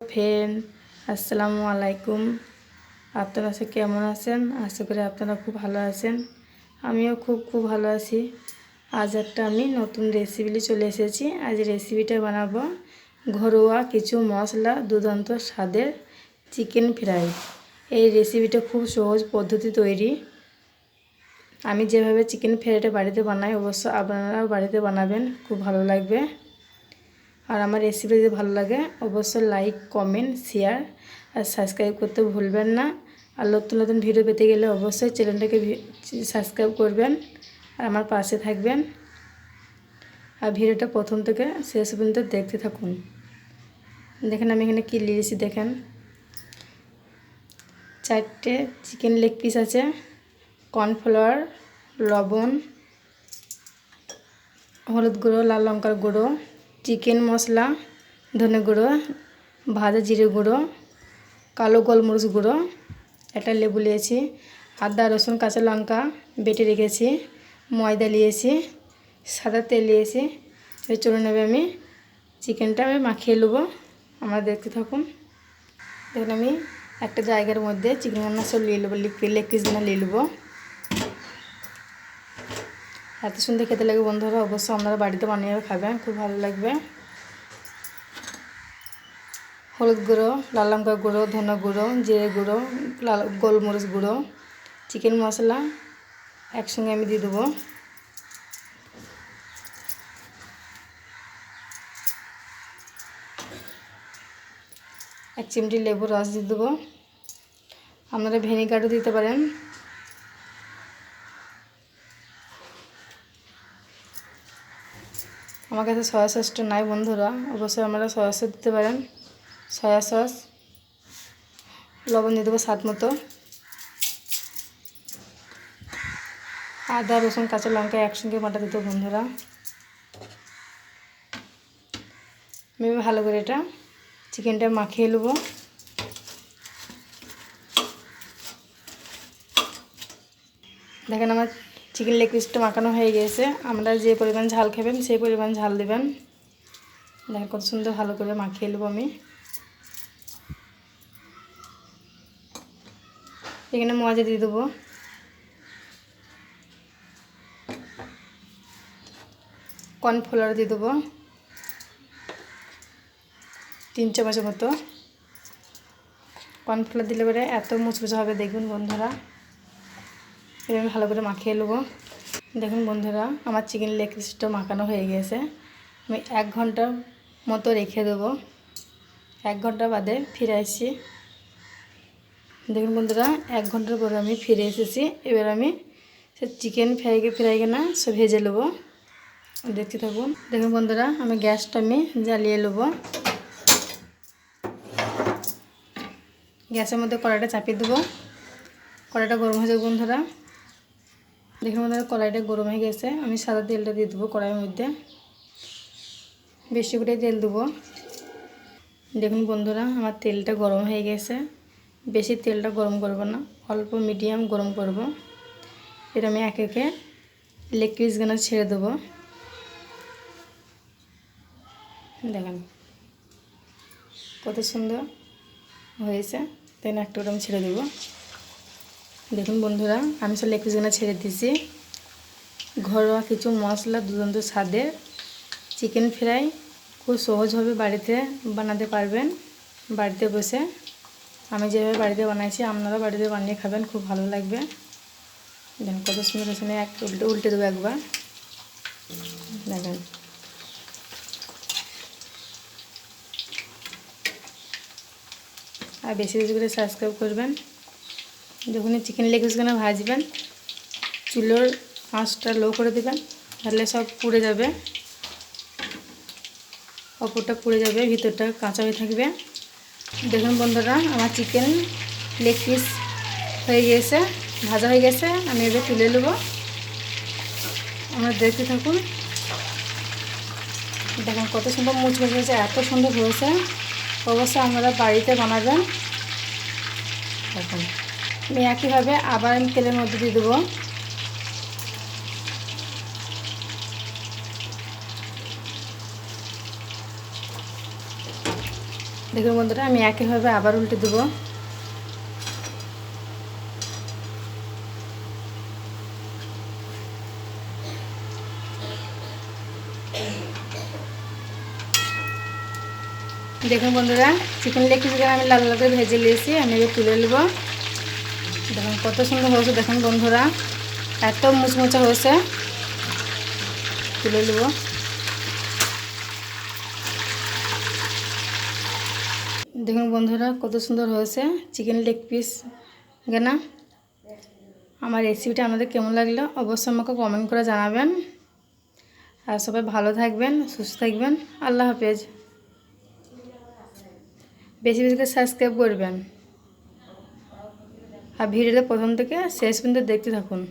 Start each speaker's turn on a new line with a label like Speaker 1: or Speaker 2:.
Speaker 1: Friend, আসসালামু আলাইকুম। আপনারা সে কেমন আছেন? আশা করি আপনারা খুব ভালো আছেন। আমিও খুব ভালো আছি। আজ একটা আমি নতুন রেসিপি চলে এসেছি। আজ রেসিপিটা বানাবো ঘরোয়া কিছু মশলা দুর্দান্ত স্বাদের চিকেন ফ্রাই। এই রেসিপিটা খুব সহজ পদ্ধতি তৈরি। আমি যেভাবে চিকেন ফ্রাইটা বাড়িতে বানাই অবশ্য আপনারাও বাড়িতে বানাবেন, খুব ভালো লাগবে। আর আমার রেসিপি যদি ভালো লাগে অবশ্যই লাইক, কমেন্ট, শেয়ার আর সাবস্ক্রাইব করতে ভুলবেন না। আর নতুন নতুন ভিডিও পেতে গেলে অবশ্যই চ্যানেলটাকে সাবস্ক্রাইব করবেন আর আমার পাশে থাকবেন। আর ভিডিওটা প্রথম থেকে শেষ পর্যন্ত দেখতে থাকুন। দেখেন আমি এখানে কী নিয়েছি, দেখেন 4টে চিকেন লেগ পিস আছে, কর্নফ্লাওয়ার, লবণ, হলুদ গুঁড়ো, লাল লঙ্কার গুঁড়ো, চিকেন মশলা, ধনে গুঁড়ো, ভাজা জিরে গুঁড়ো, কালো গোলমরিচ গুঁড়ো, একটা লেবু নিয়েছি, আদা রসুন কাঁচা লঙ্কা বেটে রেখেছি, ময়দা নিয়েছি, সাদা তেল নিয়েছি। এই চলে নেবে আমি চিকেনটা মাখিয়ে নেবো। আমরা দেখতে থাকুন। দেখুন আমি একটা জায়গার মধ্যে চিকেন রান্না সব নিয়ে নেবো, লেগ পিসগুলো নিয়ে নেবো। এত সুন্দর খেতে লাগে বন্ধুরা, অবশ্যই আপনারা বাড়িতে বানিয়ে খাবেন, খুব ভালো লাগবে। হলুদ গুঁড়ো, লাল লঙ্কা গুঁড়ো, ধনে গুঁড়ো, জিরে গুঁড়ো, লাল গোলমরিচ গুঁড়ো, চিকেন মশলা একসঙ্গে আমি দিয়ে দেবো। এক চিমটি লেবুর রস দিয়ে দেবো। আপনারা ভিনেগারও দিতে পারেন। আমার কাছে সয়া সসটা নাই বন্ধুরা, অবশ্যই আপনারা সয়া সস দিতে পারেন। সয়া সস, লবণ দিয়ে দেবো স্বাদ মতো, আদা রসুন কাঁচা লঙ্কা একসঙ্গে বাটা দিতে বন্ধুরা। আমি ভালো করে এটা চিকেনটা মাখিয়ে নেব। দেখেন আমার চিকেন লেগ পিসটা মাখানো হয়ে গেছে। আমরা যে পরিমাণ ঝাল খাবেন সেই পরিমাণ ঝাল দেবেন। দেখেন কত সুন্দর ভালো করে মাখিয়ে নেব আমি। এখানে মজা দিয়ে দেবো, কর্নফ্লাওয়ার দিয়ে দেবো 3 চামচের মতো। কর্নফ্লাওয়ার দিলে পরে এত মুচমুচে হবে দেখুন বন্ধুরা। এটা আমি ভালো করে মাখিয়ে নেবো। দেখুন বন্ধুরা আমার চিকেন লেগ পিসটা মাখানো হয়ে গেছে। আমি 1 ঘন্টার মতো রেখে দেবো। 1 ঘন্টা বাদে ফিরে আসছি। দেখুন বন্ধুরা 1 ঘন্টার পরে আমি ফিরে এসেছি। এবার আমি সে চিকেন ফ্রাইকে না সব ভেজে নেবো, দেখতে থাকুন। দেখুন বন্ধুরা আমি গ্যাসটা জ্বালিয়ে নেবো। গ্যাসের মধ্যে কড়াইটা চাপিয়ে দেবো। কড়াইটা গরম হয়ে যাবে বন্ধুরা। দেখুন বন্ধুরা কড়াইটা গরম হয়ে গেছে। আমি সাদা তেলটা দিয়ে দেবো কড়াইয়ের মধ্যে, বেশি করে তেল দেবো। দেখুন বন্ধুরা আমার তেলটা গরম হয়ে গেছে। বেশি তেলটা গরম করব না, অল্প মিডিয়াম গরম করব। এর আমি একে একে লেগ পিসগুলো ছেড়ে দেবো। দেখেন কত সুন্দর হয়েছে, তাই না? একটু আমি ছেড়ে দেবো। দেখুন বন্ধুরা আমি সব লেগ পিসগুলো ছেড়ে দিয়েছি। ঘরোয়া কিছু মশলা দুর্দান্ত স্বাদের চিকেন ফ্রাই খুব সহজভাবে বাড়িতে বানাতে পারবেন। বাড়িতে বসে আমি যেভাবে বাড়িতে বানাইছি আপনারা বাড়িতে বানিয়ে খাবেন, খুব ভালো লাগবে। দেখেন কত সুন্দর হয়েছে। এক উল্টে দেবো একবার। দেখেন আর বেশি বেশি করে সাবস্ক্রাইব করবেন। যখন চিকেন লেগ পিসগুলো ভাজবেন চুলোর আঁচটা লো করে দেবেন, তাহলে সব পুড়ে যাবে, ওপরটা পুড়ে যাবে, ভিতরটা কাঁচা হয়ে থাকবে। দেখুন বন্ধুরা আমার চিকেন লেগ পিস হয়ে গেছে, ভাজা হয়ে গেছে। আমি এবার তুলে নেব। আমরা দেখতে থাকুন। দেখুন কত সুন্দর মুচমুচে হয়েছে, এত সুন্দর হয়েছে। অবশ্যই আপনারা বাড়িতে বানাবেন। দেখুন আমি একইভাবে আবার আমি তেলের মধ্যে দিয়ে দেবো। দেখুন বন্ধুরা, আমি একইভাবে আবার উল্টে দেবো। দেখুন বন্ধুরা, চিকেন লেগ পিসগুলো আমি লাল লাল করে ভেজে নিয়েছি। আমি এবার তুলে নেব। দেখুন কত সুন্দর হয়েছে, দেখুন বন্ধুরা, এত মুচমুচে হয়েছে। তুলে নেব। দেখুন বন্ধুরা, কত সুন্দর হয়েছে চিকেন লেগ পিস না। আমার রেসিপিটা আপনাদের কেমন লাগলো অবশ্যই আমাকে কমেন্ট করে জানাবেন। আর সবাই ভালো থাকবেন, সুস্থ থাকবেন। আল্লাহ হাফেজ। বেশি বেশি করে সাবস্ক্রাইব করবেন আর ভিডিওটা প্রথম থেকে শেষ পর্যন্ত দেখতে থাকুন।